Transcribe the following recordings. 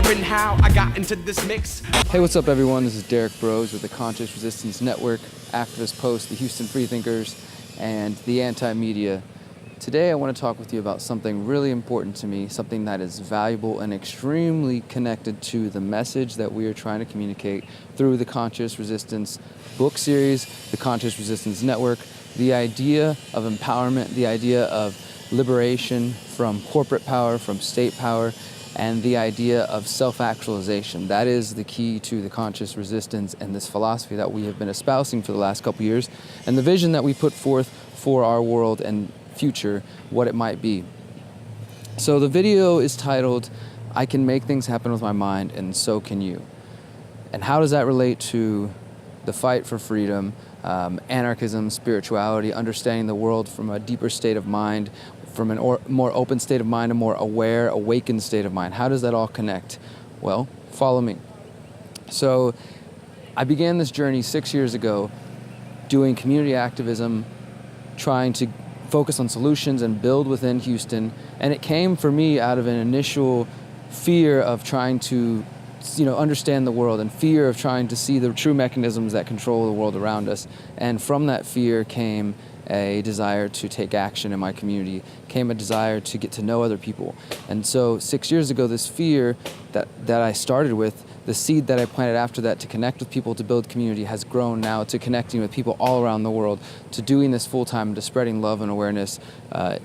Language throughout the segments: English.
wondering how I got into this mix. Hey, what's up everyone? This is Derek Bros with the Conscious Resistance Network, Activist Post, the Houston Freethinkers, and the Anti-Media. Today I want to talk with you about something really important to me, something that is valuable and extremely connected to the message that we are trying to communicate through the Conscious Resistance book series, the Conscious Resistance Network, the idea of empowerment, the idea of liberation from corporate power, from state power, and the idea of self-actualization. That is the key to the conscious resistance and this philosophy that we have been espousing for the last couple years, and the vision that we put forth for our world and future, what it might be. So the video is titled, I Can Make Things Happen with My Mind, and So Can You. And how does that relate to the fight for freedom, anarchism, spirituality, understanding the world from a deeper state of mind, from a more open state of mind, a more aware, awakened state of mind? How does that all connect? Well, follow me. So I began this journey 6 years ago doing community activism, trying to focus on solutions and build within Houston. And it came for me out of an initial fear of trying to understand the world, and fear of trying to see the true mechanisms that control the world around us. And from that fear came a desire to take action in my community, came a desire to get to know other people. And so 6 years ago, this fear that I started with, the seed that I planted after that to connect with people, to build community, has grown now to connecting with people all around the world, to doing this full time, to spreading love and awareness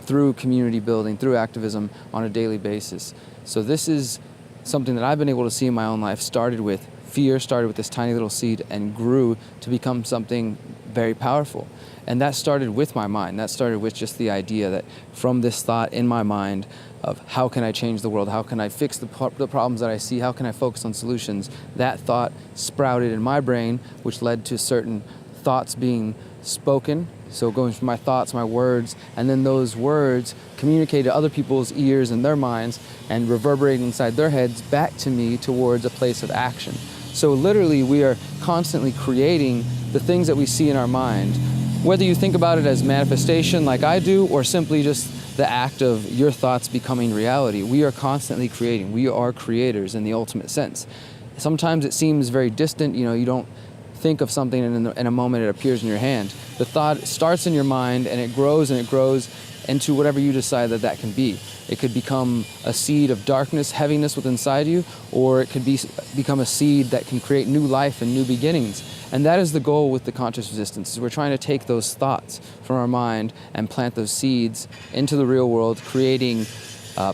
through community building, through activism on a daily basis. So this is something that I've been able to see in my own life. Started with fear, started with this tiny little seed, and grew to become something very powerful. And that started with my mind. That started with just the idea that from this thought in my mind of how can I change the world, how can I fix the problems that I see, how can I focus on solutions, that thought sprouted in my brain, which led to certain thoughts being spoken. So going from my thoughts, my words, and then those words communicate to other people's ears and their minds and reverberate inside their heads back to me towards a place of action. So literally we are constantly creating the things that we see in our mind, whether you think about it as manifestation like I do, or simply just the act of your thoughts becoming reality. We are constantly creating. We are creators in the ultimate sense. Sometimes it seems very distant, you don't think of something and in a moment it appears in your hand. The thought starts in your mind and it grows into whatever you decide that can be. It could become a seed of darkness, heaviness within inside you, or it could become a seed that can create new life and new beginnings. And that is the goal with the conscious resistance, is we're trying to take those thoughts from our mind and plant those seeds into the real world, creating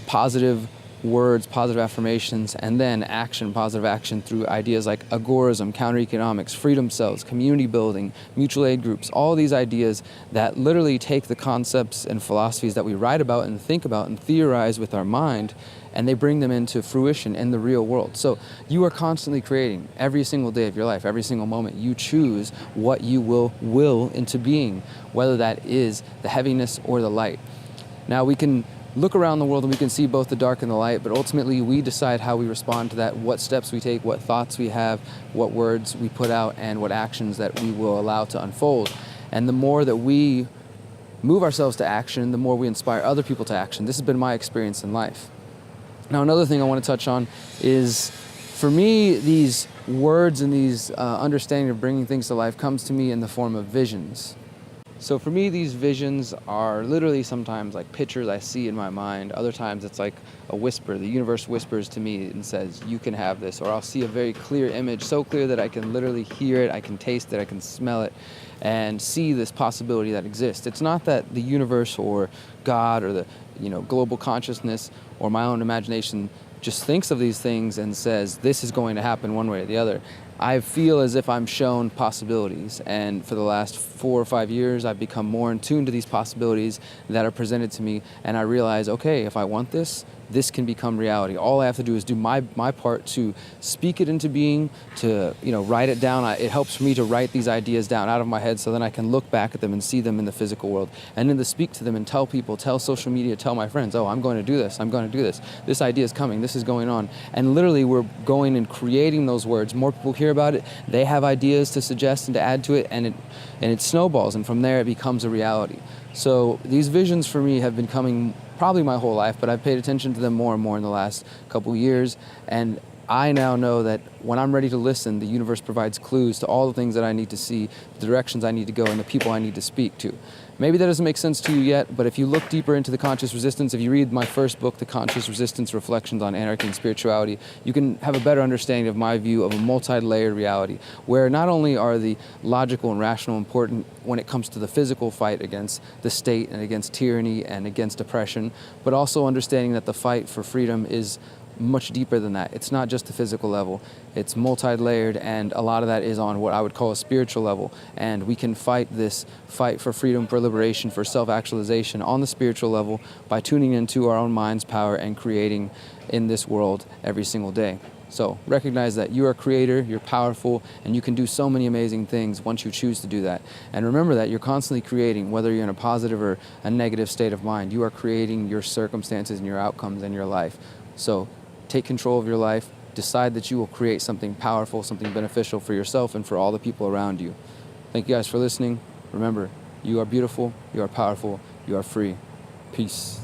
positive words, positive affirmations, and then action, positive action through ideas like agorism, counter-economics, freedom cells, community building, mutual aid groups, all these ideas that literally take the concepts and philosophies that we write about and think about and theorize with our mind, and they bring them into fruition in the real world. So you are constantly creating every single day of your life, every single moment. You choose what you will into being, whether that is the heaviness or the light. Now we can look around the world and we can see both the dark and the light, but ultimately we decide how we respond to that, what steps we take, what thoughts we have, what words we put out, and what actions that we will allow to unfold. And the more that we move ourselves to action, the more we inspire other people to action. This has been my experience in life. Now, another thing I want to touch on is, for me, these words and these understanding of bringing things to life comes to me in the form of visions. So for me, these visions are literally sometimes like pictures I see in my mind. Other times it's like a whisper. The universe whispers to me and says, you can have this. Or I'll see a very clear image, so clear that I can literally hear it, I can taste it, I can smell it, and see this possibility that exists. It's not that the universe or God or the global consciousness or my own imagination just thinks of these things and says, this is going to happen one way or the other. I feel as if I'm shown possibilities, and for the last 4 or 5 years I've become more in tune to these possibilities that are presented to me, and I realize, okay, if I want this, this can become reality. All I have to do is do my part to speak it into being, to write it down. It helps me to write these ideas down out of my head so then I can look back at them and see them in the physical world, and then to speak to them and tell people, tell social media, tell my friends, oh, I'm going to do this, I'm going to do this. This idea is coming, this is going on. And literally we're going and creating those words. More people hear about it, they have ideas to suggest and to add to it, and it snowballs, and from there it becomes a reality. So these visions for me have been coming probably my whole life, but I've paid attention to them more and more in the last couple years, and I now know that when I'm ready to listen, the universe provides clues to all the things that I need to see, the directions I need to go, and the people I need to speak to. Maybe that doesn't make sense to you yet, but if you look deeper into the conscious resistance, if you read my first book, The Conscious Resistance: Reflections on Anarchy and Spirituality, you can have a better understanding of my view of a multi-layered reality, where not only are the logical and rational important when it comes to the physical fight against the state and against tyranny and against oppression, but also understanding that the fight for freedom is much deeper than that. It's not just the physical level. It's multi-layered, and a lot of that is on what I would call a spiritual level. And we can fight this fight for freedom, for liberation, for self-actualization on the spiritual level by tuning into our own mind's power and creating in this world every single day. So recognize that you are a creator, you're powerful, and you can do so many amazing things once you choose to do that. And remember that you're constantly creating, whether you're in a positive or a negative state of mind. You are creating your circumstances and your outcomes in your life. So take control of your life, decide that you will create something powerful, something beneficial for yourself and for all the people around you. Thank you guys for listening. Remember, you are beautiful, you are powerful, you are free. Peace.